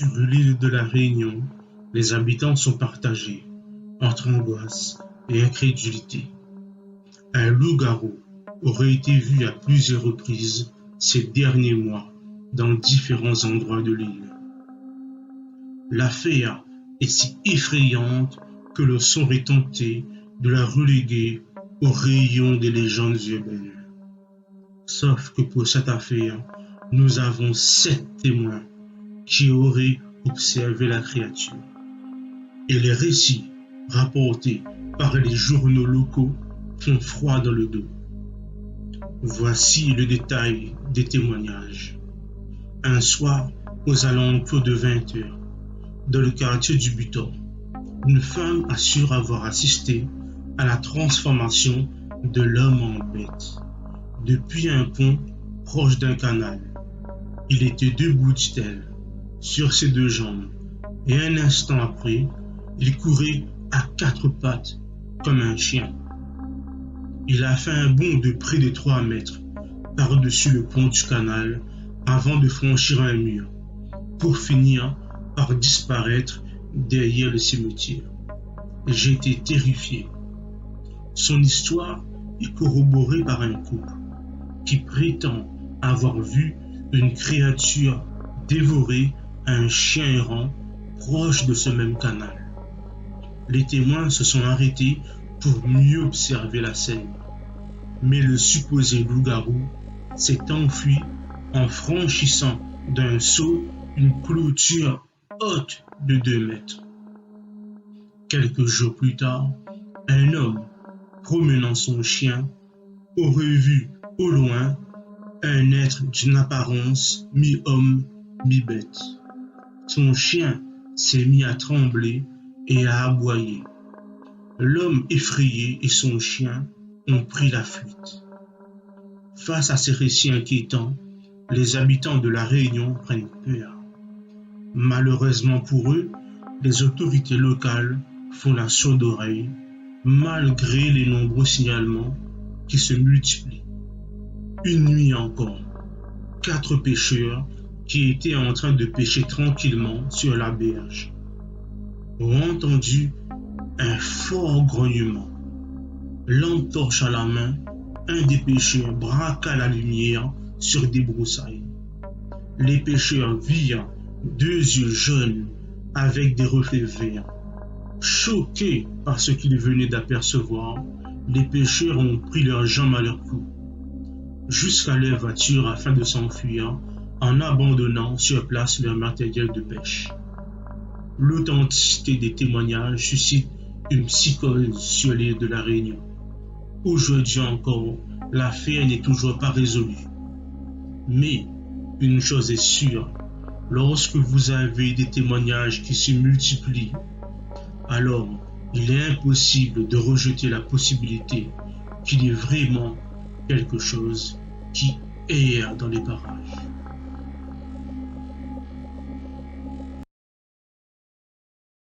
Sur l'île de la Réunion, les habitants sont partagés entre angoisse et incrédulité. Un loup-garou aurait été vu à plusieurs reprises ces derniers mois dans différents endroits de l'île. L'affaire est si effrayante que l'on serait tenté de la reléguer au rayon des légendes urbaines. Sauf que pour cette affaire, nous avons 7 témoins qui auraient observé la créature. Et les récits rapportés par les journaux locaux font froid dans le dos. Voici le détail des témoignages. Un soir, aux alentours de 20 heures, dans le quartier du Butor, une femme assure avoir assisté à la transformation de l'homme en bête depuis un pont proche d'un canal. Il était debout, dit-elle, sur ses 2 jambes, et un instant après, il courait à 4 pattes comme un chien. Il a fait un bond de près de 3 mètres par-dessus le pont du canal avant de franchir un mur, pour finir par disparaître derrière le cimetière. J'ai été terrifié. Son histoire est corroborée par un couple qui prétend avoir vu une créature dévorer un chien errant proche de ce même canal. Les témoins se sont arrêtés pour mieux observer la scène, mais le supposé loup-garou s'est enfui en franchissant d'un saut une clôture haute de 2 mètres. Quelques jours plus tard, un homme promenant son chien aurait vu au loin un être d'une apparence mi-homme, mi-bête. Son chien s'est mis à trembler et à aboyer. L'homme effrayé et son chien ont pris la fuite. Face à ces récits inquiétants, les habitants de la Réunion prennent peur. Malheureusement pour eux, les autorités locales font la sourde oreille, malgré les nombreux signalements qui se multiplient. Une nuit encore, 4 pêcheurs qui étaient en train de pêcher tranquillement sur la berge ont entendu un fort grognement. Lampe torche à la main, un des pêcheurs braqua la lumière sur des broussailles. Les pêcheurs virent 2 yeux jaunes avec des reflets verts. Choqués par ce qu'ils venaient d'apercevoir, les pêcheurs ont pris leurs jambes à leur cou jusqu'à leur voiture afin de s'enfuir en abandonnant sur place leur matériel de pêche. L'authenticité des témoignages suscite une psychose sur l'île de la Réunion. Aujourd'hui encore, l'affaire n'est toujours pas résolue. Mais une chose est sûre, lorsque vous avez des témoignages qui se multiplient, alors il est impossible de rejeter la possibilité qu'il y ait vraiment quelque chose qui erre dans les parages.